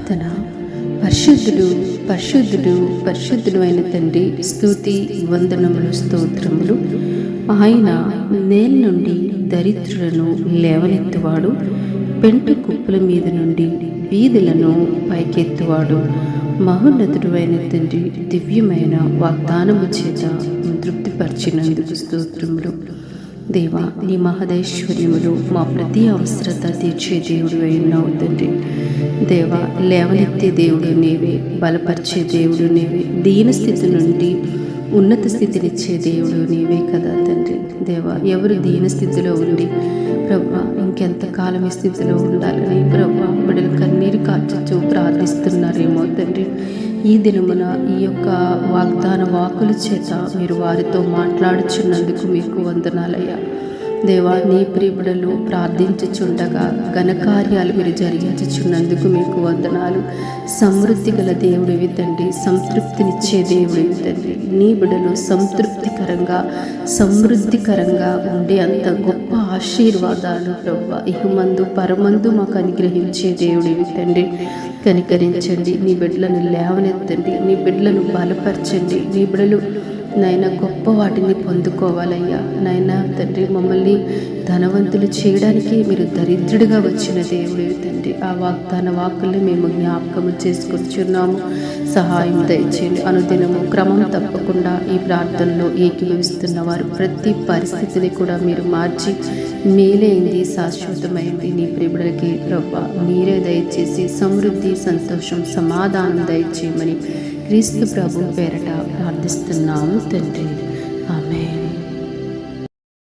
ప్రార్థన. పరిశుద్ధుడు పరిశుద్ధుడు పరిశుద్ధుడు అయిన తండ్రి, స్తుతి వందనములు స్తోత్రములు. ఆయన నేల నుండి దరిద్రులను లేవనెత్తువాడు, పెంట కుప్పల మీద నుండి వీధులను పైకెత్తువాడు. మహోన్నతుడు అయిన తండ్రి, దివ్యమైన వాగ్దానము చేత తృప్తిపరిచినందుకు స్తోత్రములు. దేవా, నీ మహదైశ్వర్యములు మా ప్రతి అవసరత తీర్చే దేవుడు అయినావు తండ్రి. దేవా, లేవనెత్తే దేవుడు నీవే, బలపరిచే దేవుడు నీవే, దీన స్థితి నుండి ఉన్నత స్థితినిచ్చే దేవుడు నీవే కదా తండ్రి. దేవా, ఎవరు దీన స్థితిలో ఉండి ప్రభా ఇంకెంతకాలం ఈ స్థితిలో ఉండాలని ప్రభా బిడ్డలు కన్నీరు కార్చుతూ ప్రార్థిస్తున్నారేమో తండ్రి. ఈ దినమున ఈ యొక్క వాగ్దాన వాకుల చేత మీరు వారితో మాట్లాడుచున్నందుకు మీకు వందనాలయ్యా. దేవా, నీ ప్రియబిడలు ప్రార్థించుచుండగా ఘనకార్యాలు మీరు జరిగించుచున్నందుకు మీకు వందనాలు. సమృద్ధి గల దేవుడివి తండ్రి, సంతృప్తినిచ్చే దేవుడివి తండ్రి. నీ బిడలు సంతృప్తికరంగా సమృద్ధికరంగా ఉండే అంత గొప్ప ఆశీర్వాదాలు ప్రభా ఇహమందు పరమందు మాకు అనుగ్రహించే దేవుడివి తండ్రి. కనికరించండి, నీ బిడ్డలను లేవనెత్తండి, నీ బిడ్డలను బలపరచండి. నీ బిడ్డలు నాయన గొప్ప వాటిని పొందుకోవాలయ్యా. నాయన తండ్రి, మమ్మల్ని ధనవంతులు చేయడానికి మీరు దరిద్రుడిగా వచ్చిన దేవుడు తండ్రి. ఆ వాగ్దాన వాక్కుల్ని మేము జ్ఞాపకము చేసుకొచ్చున్నాము. సహాయం దయచేయండి. అనుదినము క్రమం తప్పకుండా ఈ ప్రార్థనలో ఏకీభవిస్తున్న వారు ప్రతి పరిస్థితిని కూడా మీరు మార్చి మేలైంది, శాశ్వతమైంది నీ ప్రియుడికి ప్రభా మీరే దయచేసి సమృద్ధి, సంతోషం, సమాధానం దయచేయమని క్రీస్తు ప్రభు పేరట ప్రార్థిస్తున్నాము తండ్రి.